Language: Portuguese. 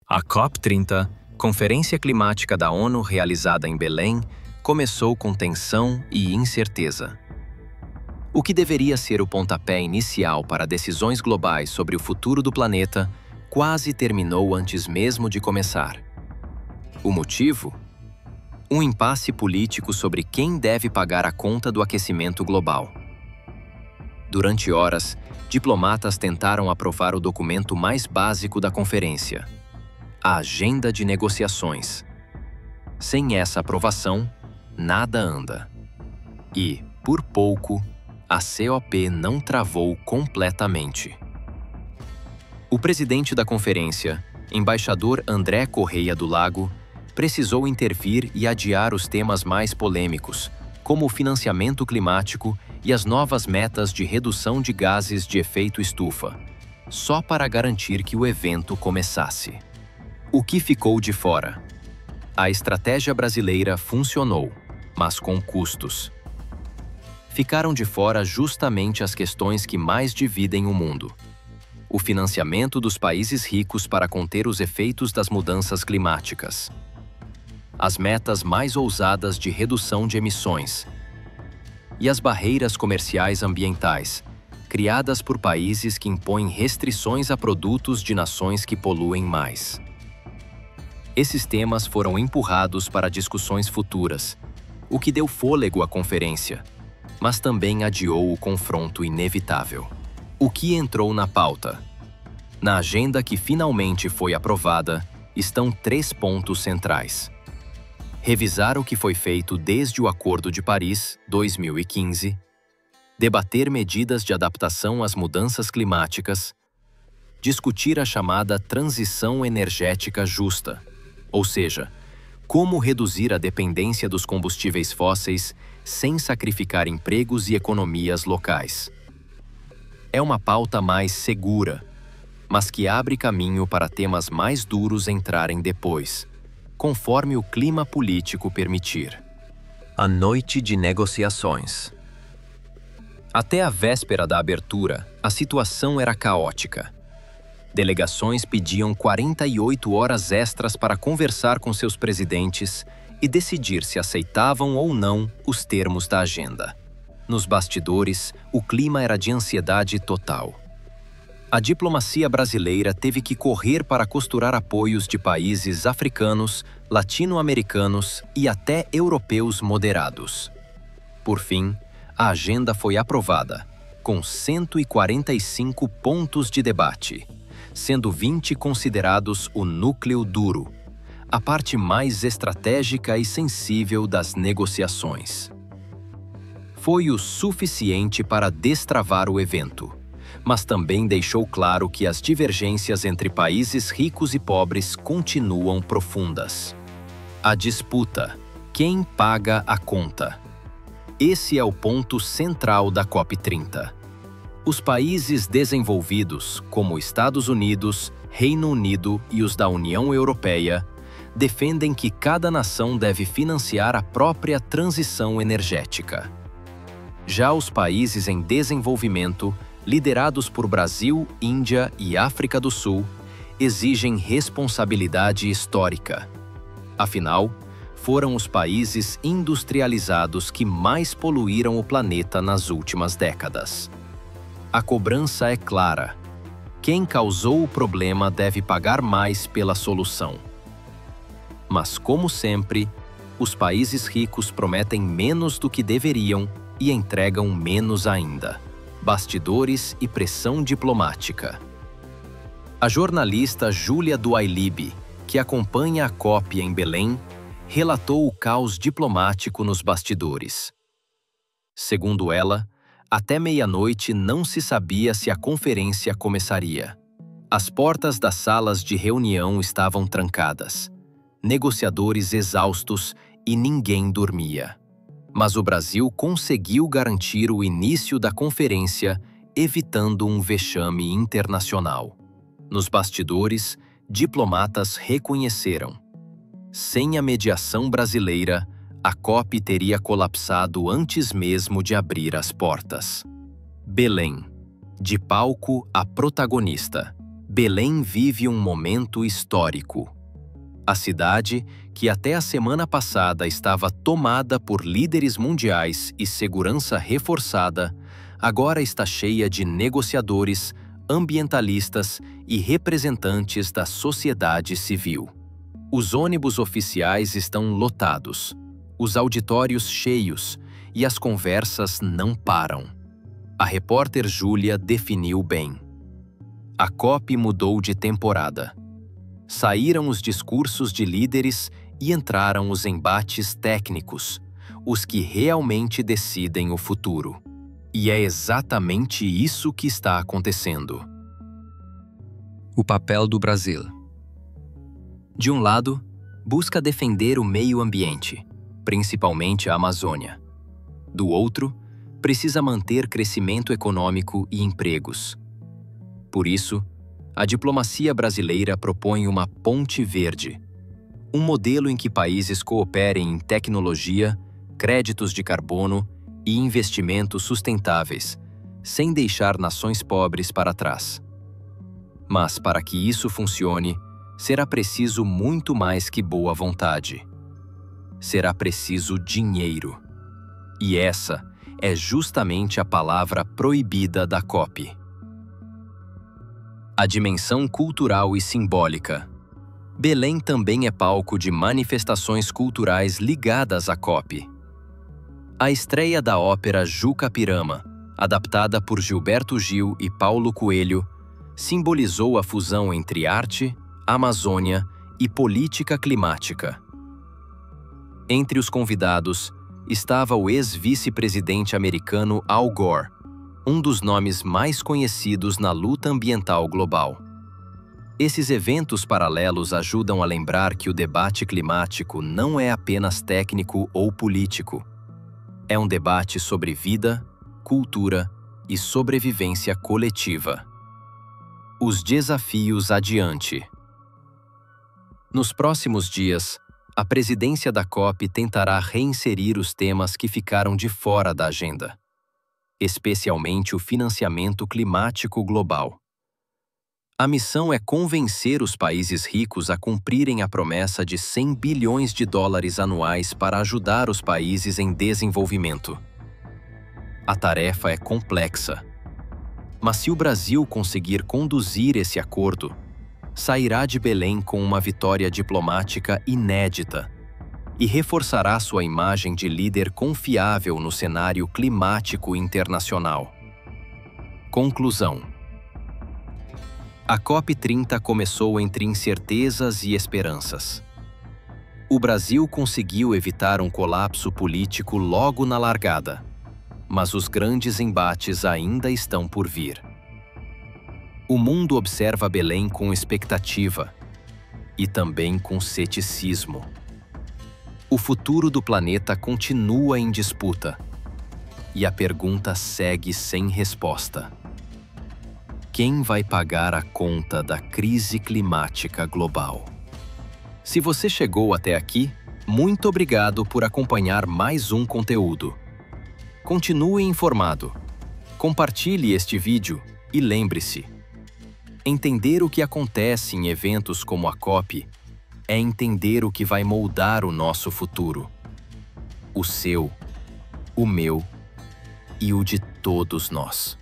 A COP30, Conferência Climática da ONU realizada em Belém, começou com tensão e incerteza. O que deveria ser o pontapé inicial para decisões globais sobre o futuro do planeta quase terminou antes mesmo de começar. O motivo? Um impasse político sobre quem deve pagar a conta do aquecimento global. Durante horas, diplomatas tentaram aprovar o documento mais básico da conferência: a agenda de negociações. Sem essa aprovação, nada anda. E, por pouco, a COP não travou completamente. O presidente da conferência, embaixador André Correia do Lago, precisou intervir e adiar os temas mais polêmicos, como o financiamento climático e as novas metas de redução de gases de efeito estufa, só para garantir que o evento começasse. O que ficou de fora? A estratégia brasileira funcionou, mas com custos. Ficaram de fora justamente as questões que mais dividem o mundo: o financiamento dos países ricos para conter os efeitos das mudanças climáticas, as metas mais ousadas de redução de emissões e as barreiras comerciais ambientais, criadas por países que impõem restrições a produtos de nações que poluem mais. Esses temas foram empurrados para discussões futuras, o que deu fôlego à conferência, mas também adiou o confronto inevitável. O que entrou na pauta? Na agenda que finalmente foi aprovada, estão 3 pontos centrais: revisar o que foi feito desde o Acordo de Paris, 2015, debater medidas de adaptação às mudanças climáticas, discutir a chamada transição energética justa, ou seja, como reduzir a dependência dos combustíveis fósseis sem sacrificar empregos e economias locais. É uma pauta mais segura, mas que abre caminho para temas mais duros entrarem depois, conforme o clima político permitir. A noite de negociações. Até a véspera da abertura, a situação era caótica. Delegações pediam 48 horas extras para conversar com seus presidentes e decidir se aceitavam ou não os termos da agenda. Nos bastidores, o clima era de ansiedade total. A diplomacia brasileira teve que correr para costurar apoios de países africanos, latino-americanos e até europeus moderados. Por fim, a agenda foi aprovada, com 145 pontos de debate, sendo 20 considerados o núcleo duro, a parte mais estratégica e sensível das negociações. Foi o suficiente para destravar o evento, mas também deixou claro que as divergências entre países ricos e pobres continuam profundas. A disputa: quem paga a conta? Esse é o ponto central da COP30. Os países desenvolvidos, como Estados Unidos, Reino Unido e os da União Europeia, defendem que cada nação deve financiar a própria transição energética. Já os países em desenvolvimento, liderados por Brasil, Índia e África do Sul, exigem responsabilidade histórica. Afinal, foram os países industrializados que mais poluíram o planeta nas últimas décadas. A cobrança é clara: quem causou o problema deve pagar mais pela solução. Mas, como sempre, os países ricos prometem menos do que deveriam e entregam menos ainda. Bastidores e pressão diplomática. A jornalista Júlia Duailib, que acompanha a COP em Belém, relatou o caos diplomático nos bastidores. Segundo ela, até meia-noite não se sabia se a conferência começaria. As portas das salas de reunião estavam trancadas, negociadores exaustos e ninguém dormia. Mas o Brasil conseguiu garantir o início da conferência, evitando um vexame internacional. Nos bastidores, diplomatas reconheceram: sem a mediação brasileira, a COP teria colapsado antes mesmo de abrir as portas. Belém. De palco a protagonista. Belém vive um momento histórico. A cidade, que até a semana passada estava tomada por líderes mundiais e segurança reforçada, agora está cheia de negociadores, ambientalistas e representantes da sociedade civil. Os ônibus oficiais estão lotados, os auditórios cheios e as conversas não param. A repórter Júlia definiu bem. A COP mudou de temporada. Saíram os discursos de líderes e entraram os embates técnicos, os que realmente decidem o futuro. E é exatamente isso que está acontecendo. O papel do Brasil. De um lado, busca defender o meio ambiente, principalmente a Amazônia. Do outro, precisa manter crescimento econômico e empregos. Por isso, a diplomacia brasileira propõe uma ponte verde, um modelo em que países cooperem em tecnologia, créditos de carbono e investimentos sustentáveis, sem deixar nações pobres para trás. Mas para que isso funcione, será preciso muito mais que boa vontade. Será preciso dinheiro. E essa é justamente a palavra proibida da COP. A dimensão cultural e simbólica. Belém também é palco de manifestações culturais ligadas à COP. A estreia da ópera Juca-Pirama, adaptada por Gilberto Gil e Paulo Coelho, simbolizou a fusão entre arte, Amazônia e política climática. Entre os convidados estava o ex-vice-presidente americano Al Gore, um dos nomes mais conhecidos na luta ambiental global. Esses eventos paralelos ajudam a lembrar que o debate climático não é apenas técnico ou político. É um debate sobre vida, cultura e sobrevivência coletiva. Os desafios adiante. Nos próximos dias, a presidência da COP tentará reinserir os temas que ficaram de fora da agenda, especialmente o financiamento climático global. A missão é convencer os países ricos a cumprirem a promessa de 100 bilhões de dólares anuais para ajudar os países em desenvolvimento. A tarefa é complexa, mas se o Brasil conseguir conduzir esse acordo, sairá de Belém com uma vitória diplomática inédita e reforçará sua imagem de líder confiável no cenário climático internacional. Conclusão. A COP30 começou entre incertezas e esperanças. O Brasil conseguiu evitar um colapso político logo na largada, mas os grandes embates ainda estão por vir. O mundo observa Belém com expectativa e também com ceticismo. O futuro do planeta continua em disputa e a pergunta segue sem resposta. Quem vai pagar a conta da crise climática global? Se você chegou até aqui, muito obrigado por acompanhar mais um conteúdo. Continue informado, compartilhe este vídeo e lembre-se: entender o que acontece em eventos como a COP é entender o que vai moldar o nosso futuro. O seu, o meu e o de todos nós.